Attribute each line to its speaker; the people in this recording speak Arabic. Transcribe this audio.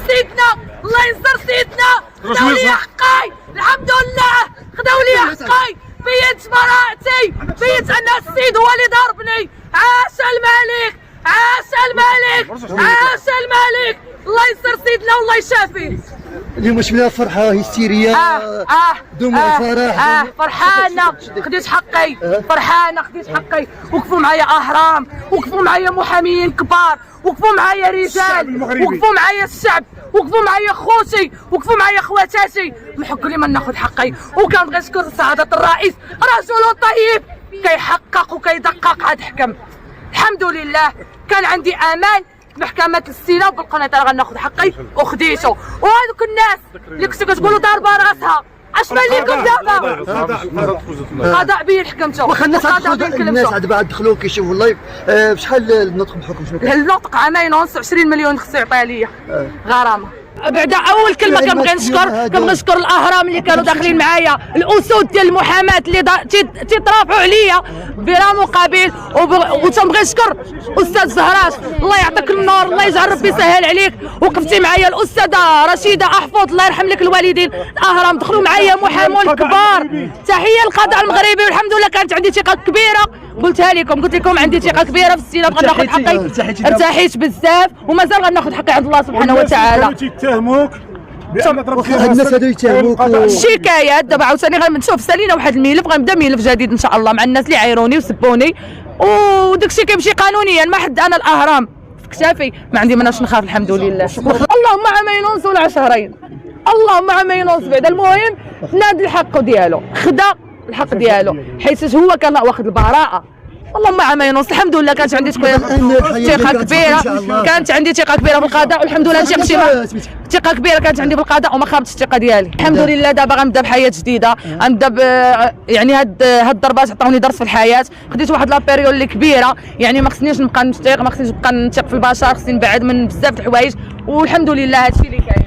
Speaker 1: سيدنا، الله ينصر سيدنا. خداو لي حقي، الحمد لله خداو لي حقي. بيت براءتي، بيت ان السيد هو اللي ضربني. عاش الملك، عاش الملك، عاش الملك. الله ينصر سيدنا والله يشافيه.
Speaker 2: اليوم شفنا فرحه هستيريه، دموع فرح.
Speaker 1: فرحانه خديت حقي، فرحانه خديت حقي. وقفوا معايا اهرام، وقفوا معايا محاميين كبار، وقفوا معايا رجال، وقفوا معايا الشعب، وقفوا معايا خوتي، وقفوا معايا خواتاتي من حق لي ما ناخذ حقي. وكنبغي نشكر سعاده الرئيس، رجل طيب كيحقق وكيدقق هاد الحكم. الحمد لله كان عندي امال محكمة السيناء وبالقناة انا غناخذ حقي وخديته. وهذوك الناس اللي كنتو كتقولوا ضاربه راسها، اش بان لكم دابا؟ قضاء بيا حكمته.
Speaker 2: واخا الناس عاد بعد دخلوا كيشوفوا اللايف. بشحال النطق بحكم شنو؟
Speaker 1: النطق عامين ونص، 20 مليون خصو يعطيها ليا غرامه. بعد اول كلمه كنبغي نشكر الاهرام اللي كانوا داخلين معايا، الاسود ديال المحاماه اللي تيترافعوا عليا بلا مقابل. وتنبغي نشكر استاذ زهراش، الله يعطيك النور، الله يجعل ربي يسهل عليك. وقفتي معايا الاستاذه رشيده احفظ، الله يرحم لك الوالدين. الاهرام دخلوا معايا محامون كبار. تحيه للقضاء المغربي، والحمد لله كانت عندي ثقه كبيره. قلتها لكم، قلت لكم عندي ثقه كبيره في السيناء، بغا ناخذ حقي. ارتحيت بزاف ومازال غناخذ حقي عند الله سبحانه وتعالى.
Speaker 2: يتهموك بان ضربت الناس هادو يتهموك
Speaker 1: شكايات. دابا عاوتاني غنشوف سالينا واحد الملف، غنبدا ملف جديد ان شاء الله مع الناس اللي عايروني وسبوني، وداكشي كيمشي قانونيا. ما حد انا الاهرام في كتافي، ما عندي مناش نخاف الحمد لله. اللهم عما ينونس ولا شهرين، اللهم عما ينونس بعدا. المهم نادي الحق ديالو، خدا الحق ديالو حيت هو كان واخد البراءه. اللهم عما ينوص. الحمد لله كانت عندي ثقه كبيره، كانت عندي ثقه كبيره بالقضاء، والحمد لله ثقه كبيره كانت عندي بالقضاء وما خابتش الثقه ديالي. الحمد لله دابا غنبدا بحياه جديده، غنبدا يعني هاد الضربات عطاوني درس في الحياه. خديت واحد لابيريون اللي كبيره، يعني ما خصنيش نبقى نشتيق، ما خصنيش نبقى نثق في البشر، خصني نبعد من بزاف د الحوايج. والحمد لله هادشي اللي كاين.